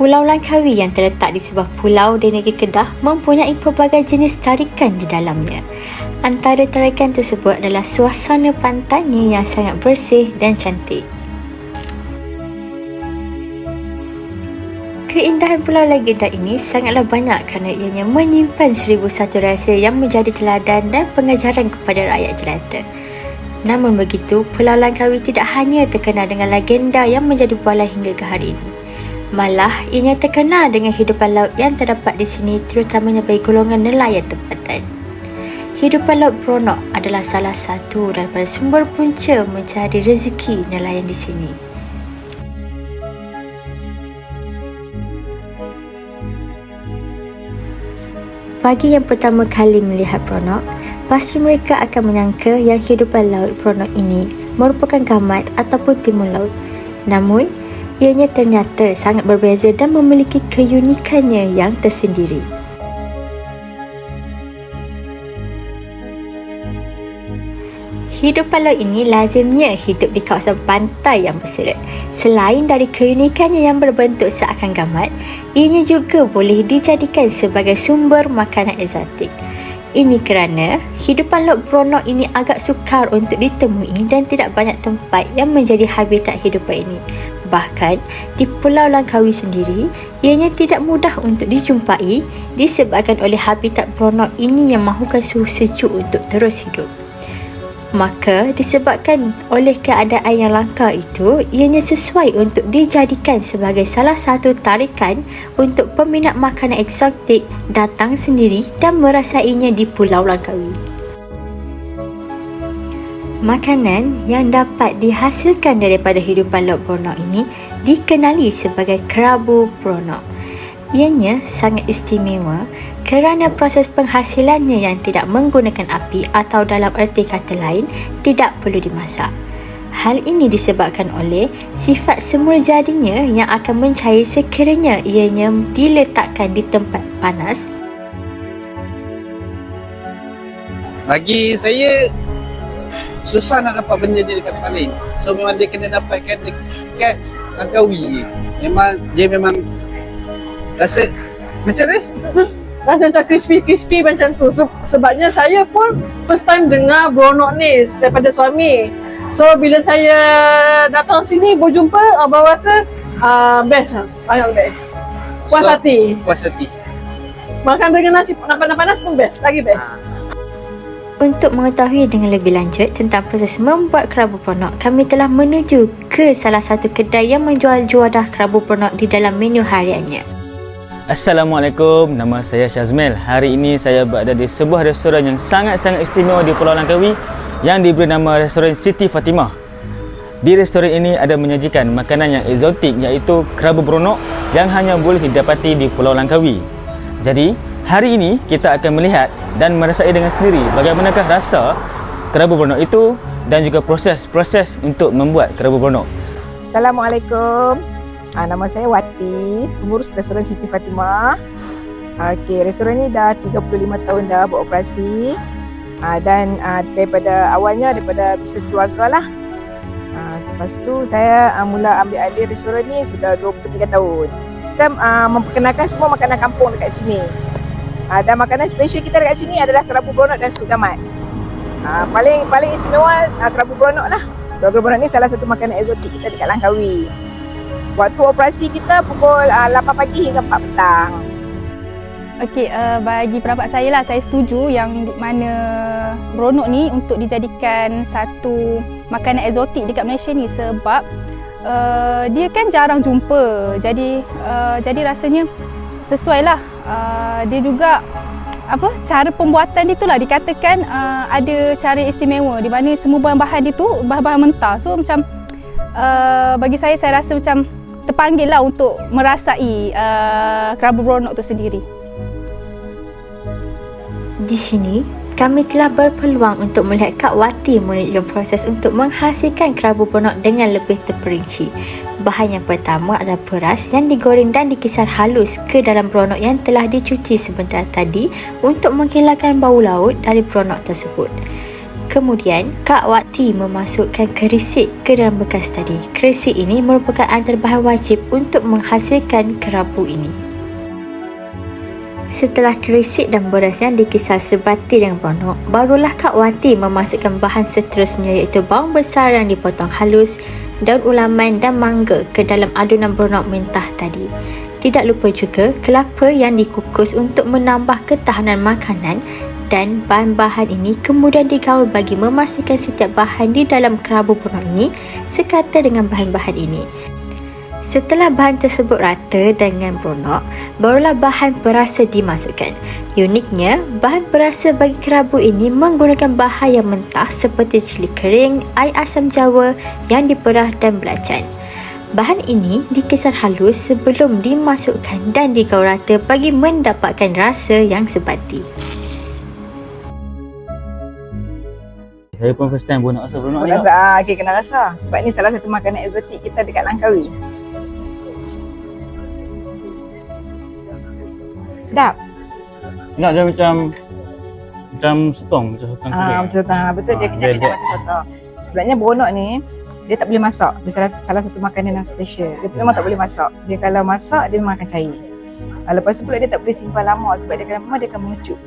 Pulau Langkawi yang terletak di sebuah pulau di negeri Kedah mempunyai pelbagai jenis tarikan di dalamnya. Antara tarikan tersebut adalah suasana pantainya yang sangat bersih dan cantik. Keindahan Pulau Legenda ini sangatlah banyak kerana ianya menyimpan 1001 rahsia yang menjadi teladan dan pengajaran kepada rakyat jelata. Namun begitu, Pulau Langkawi tidak hanya terkenal dengan legenda yang menjadi bualan hingga ke hari ini. Malah, ianya terkenal dengan hidupan laut yang terdapat di sini, terutamanya bagi golongan nelayan tempatan. Hidupan laut beronok adalah salah satu daripada sumber punca mencari rezeki nelayan di sini. Bagi yang pertama kali melihat beronok, pasti mereka akan menyangka yang hidupan laut beronok ini merupakan gamat ataupun timun laut. Namun, ianya ternyata sangat berbeza dan memiliki keunikannya yang tersendiri. Hidupan laut ini lazimnya hidup di kawasan pantai yang berseret. Selain dari keunikannya yang berbentuk seakan gamat, ianya juga boleh dijadikan sebagai sumber makanan eksotik. Ini kerana hidupan laut beronok ini agak sukar untuk ditemui dan tidak banyak tempat yang menjadi habitat hidupan ini. Bahkan, di Pulau Langkawi sendiri, ianya tidak mudah untuk dijumpai disebabkan oleh habitat beronok ini yang mahukan suhu sejuk untuk terus hidup. Maka, disebabkan oleh keadaan yang langka itu, ianya sesuai untuk dijadikan sebagai salah satu tarikan untuk peminat makanan eksotik datang sendiri dan merasainya di Pulau Langkawi. Makanan yang dapat dihasilkan daripada hidupan laut beronok ini dikenali sebagai kerabu beronok. Ianya sangat istimewa kerana proses penghasilannya yang tidak menggunakan api atau dalam erti kata lain tidak perlu dimasak. Hal ini disebabkan oleh sifat semula jadinya yang akan mencair sekiranya ianya diletakkan di tempat panas. Bagi saya, susah nak dapat benda dia dekat tempat lain. So memang dia kena dapatkan dekat Langkawi. Dia memang rasa macam ni. Rasa macam crispy macam tu. So, sebabnya saya pun first time dengar beronok ni daripada suami. So bila saya datang sini berjumpa, abang rasa best lah. Sangat best. Puas hati. Puas hati. Makan dengan nasi panas-panas pun best. Lagi best. Untuk mengetahui dengan lebih lanjut tentang proses membuat kerabu beronok, kami telah menuju ke salah satu kedai yang menjual juadah kerabu beronok di dalam menu hariannya. Assalamualaikum, nama saya Syazmil. Hari ini saya berada di sebuah restoran yang sangat-sangat istimewa di Pulau Langkawi yang diberi nama Restoran Siti Fatimah. Di restoran ini ada menyajikan makanan yang eksotik iaitu kerabu beronok yang hanya boleh didapati di Pulau Langkawi. Jadi, hari ini kita akan melihat dan merasai dengan sendiri bagaimanakah rasa kerabu beronok itu dan juga proses untuk membuat kerabu beronok. Assalamualaikum. Nama saya Wati, pengurus restoran Siti Fatimah. Restoran ni dah 35 tahun dah beroperasi. Dan daripada awalnya daripada bisnes keluarga lah. Lepas tu saya mula ambil alih restoran ni sudah 23 tahun. Kita memperkenalkan semua makanan kampung dekat sini. Dan makanan special kita dekat sini adalah kerabu beronok dan sup gamat. Paling istimewa kerabu beronok lah. Kerabu beronok ni salah satu makanan eksotik kita dekat Langkawi. Waktu operasi kita pukul 8 pagi hingga 4 petang. Okey, bagi pendapat saya lah, saya setuju yang mana beronok ni untuk dijadikan satu makanan eksotik dekat Malaysia ni sebab dia kan jarang jumpa. Jadi rasanya sesuai lah. Dia juga cara pembuatan dia tu lah dikatakan ada cara istimewa di mana semua bahan-bahan dia tu bahan-bahan mentah. So macam bagi saya rasa macam terpanggil lah untuk merasai kerabu beronok tu sendiri. Di sini, kami telah berpeluang untuk melihat Kak Wati menunjukkan proses untuk menghasilkan kerabu beronok dengan lebih terperinci. Bahan yang pertama adalah beras yang digoreng dan dikisar halus ke dalam beronok yang telah dicuci sebentar tadi untuk menghilangkan bau laut dari beronok tersebut. Kemudian, Kak Wati memasukkan kerisik ke dalam bekas tadi. Kerisik ini merupakan antara bahan wajib untuk menghasilkan kerabu ini. Setelah kerisik dan beras yang dikisar sebati dengan beronok, barulah Kak Wati memasukkan bahan seterusnya iaitu bawang besar yang dipotong halus, daun ulaman dan mangga ke dalam adunan beronok mentah tadi. Tidak lupa juga kelapa yang dikukus untuk menambah ketahanan makanan, dan bahan-bahan ini kemudian digaul bagi memastikan setiap bahan di dalam kerabu beronok ini sekata dengan bahan-bahan ini. Setelah bahan tersebut rata dengan beronok, barulah bahan perasa dimasukkan. Uniknya, bahan perasa bagi kerabu ini menggunakan bahan yang mentah seperti cili kering, air asam jawa yang diperah dan belacan. Bahan ini dikisar halus sebelum dimasukkan dan digaul rata bagi mendapatkan rasa yang sebati. Saya pun first time pun nak rasa beronok ni. Rasa, okay, kena rasa. Sebab ni salah satu makanan eksotik kita dekat Langkawi. Sedap. Nak dia macam sotong, macam sotong kulit. Macam tu. Betul, dia kenyal macam sotong. Sebenarnya beronok ni, dia tak boleh masak. Dia salah satu makanan yang special. Dia memang tak boleh masak. Dia kalau masak, dia memang akan cair. Lepas tu pula dia tak boleh simpan lama sebab dia memang dia akan mengecut.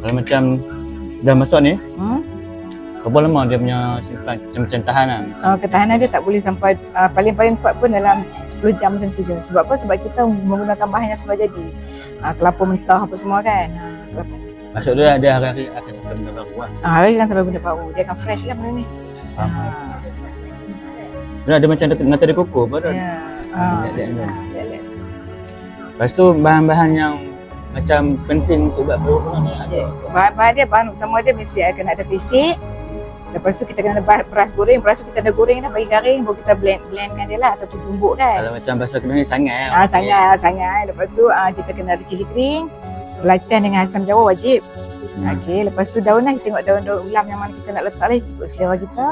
Kalau macam dah masak ni, berapa lama dia punya simpan macam tahan lah? Ketahanan dia tak boleh sampai paling-paling kuat pun dalam 10 jam macam tu je. Sebab apa? Sebab kita menggunakan bahan yang semua jadi. Kelapa mentah apa semua kan. Maksud dia ada hari-hari akan sampai benda baru lah. Hari kan sampai benda baru. Dia akan fresh lah benda ni. Dia ada macam nata dia kukuh apa tu? Ya. Lepas tu bahan-bahan yang macam penting untuk buat beronok ni ada. Bahan-bahan dia, bahan utama dia mesti kena ada pisik. Lepas tu kita kena ada beras goreng. Beras tu kita ada goreng dah bagi garing. Baru kita blendkan dia lah ataupun tumbuk kan. Kalau macam bahasa Kedah ni sangat Sangat. Lepas tu kita kena ada cili kering, belacan dengan asam jawa wajib. Okey, lepas tu daun lah, kita tengok daun-daun ulam yang mana kita nak letak lah ikut selera kita.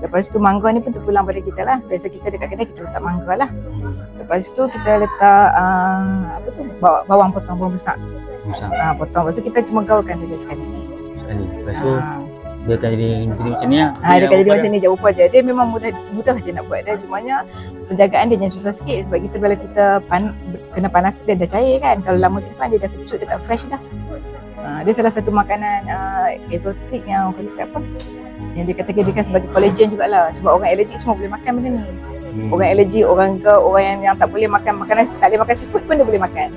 Lepas tu mangga ni pun terpulang pada kita lah. Biasa kita dekat kedai kita letak mangga lah. Lepas tu kita letak bawang potong, bawang besar. Potong. Lepas tu kita cuma gaulkan saja sekali. Lepas tu dia akan jadi macam ni lah. Dia akan jadi macam ni je rupa je. Dia memang mudah je nak buat dia. Cumanya penjagaan dia yang susah sikit sebab kita bila kita kena panas dia dah cair kan. Kalau lama simpan dia dah kecut, dia tak fresh dah. Dia salah satu makanan eksotik yang kita cakap apa, yang dikategorikan sebagai collagen jugalah. Sebab orang alergik semua boleh makan benda ni. Orang alergik, orang yang tak boleh makan makanan, tak boleh makan seafood pun dia boleh makan.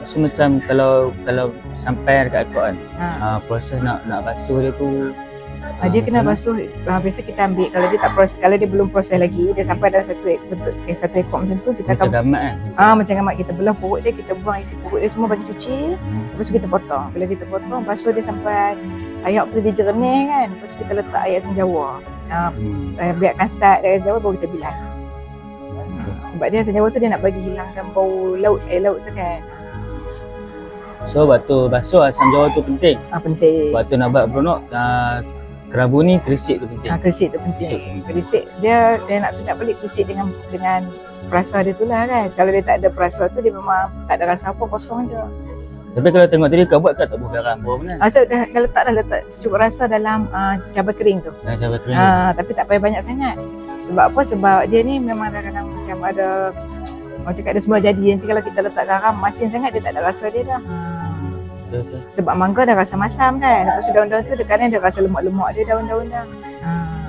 So macam kalau sampai dekat ekor kan, proses nak basuh dia tu, dia kena basuh. Biasa kita ambil, kalau dia tak proses, kalau dia belum proses lagi, dia sampai dalam satu ekor macam tu, kita macam akan gamat kan. macam gamat, kita belah perut dia, kita buang isi perut dia semua bagi cuci. Lepas tu kita potong. Bila kita potong, basuh dia sampai ayak tu dia jernih kan. Lepas tu kita letak air asam jawa. Biar kasat air asam jawa baru kita bilas. Sebab dia asam jawa tu dia nak bagi hilangkan bau air laut tu kan. So waktu basuh asam jawa tu penting. Penting. Waktu nak buat beronok, kerabu ni kerisik tu penting. Kerisik tu penting. Kerisik dia nak sedap balik kerisik dengan perasa dia tu lah kan. Kalau dia tak ada perasa tu, dia memang tak ada rasa apa, kosong je. Tapi kalau tengok tadi kau buat kat tak buah garam bawah mana? Dah letak secukup rasa dalam cabai kering tu. Cabai kering. Tapi tak payah banyak sangat. Sebab apa? Sebab dia ni memang kadang-kadang macam ada, orang cakap ada semula jadi. Nanti kalau kita letak garam masin sangat, dia tak ada rasa dia dah. Sebab mangga dah rasa masam kan. Lepas tu daun-daun tu kadang ada rasa lemak-lemak dia daun-daun dah.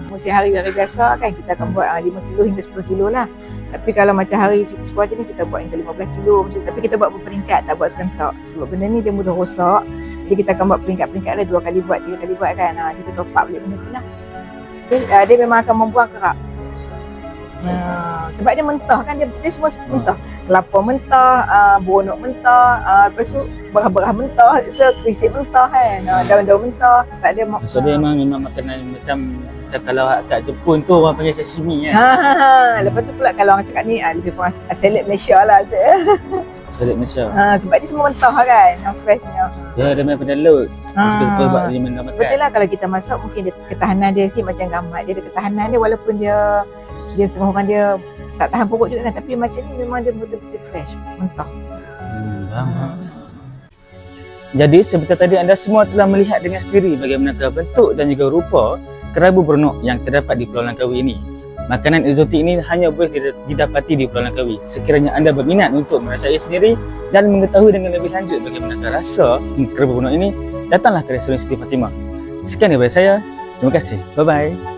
Musim hari-hari biasa kan kita akan buat 5 kilo hingga 10 kilo lah. Tapi kalau macam hari cuti sekolah je ni kita buat hingga 15 kilo macam tu. Tapi kita buat berperingkat, tak buat serentak. Sebab benda ni dia mudah rosak. Jadi kita akan buat peringkat-peringkat lah, 2 kali buat, 3 kali buat kan. Kita top up balik benda tu lah. Dia memang akan membuang kerak. Sebab dia mentah kan, dia semua mentah. Kelapa mentah, beronok mentah, lepas tu berah-berah mentah, kerisik mentah kan, daun-daun mentah. Tak ada So dia memang makanan macam kalau kat Jepun tu orang panggil sashimi kan. Lepas tu pula kalau orang cakap ni lebih kurang salad Malaysia lah. Salad Malaysia. Sebab dia semua mentah kan, yang fresh punya. Dia ada main pada laut. Betul-betul buat dia makan. Betul lah, kalau kita masak mungkin dia, ketahanan dia sikit macam gamat. Dia ada ketahanan dia walaupun dia setengah orang dia tak tahan pokok juga kan. Tapi macam ni memang dia betul-betul fresh, mentah. Jadi seperti tadi anda semua telah melihat dengan sendiri bagaimanakah bentuk dan juga rupa kerabu beronok yang terdapat di Pulau Langkawi ini. Makanan eksotik ini hanya boleh didapati di Pulau Langkawi. Sekiranya anda berminat untuk merasai sendiri dan mengetahui dengan lebih lanjut bagaimanakah rasa kerabu beronok ini, datanglah ke restoran Siti Fatimah. Sekian daripada saya. Terima kasih. Bye-bye.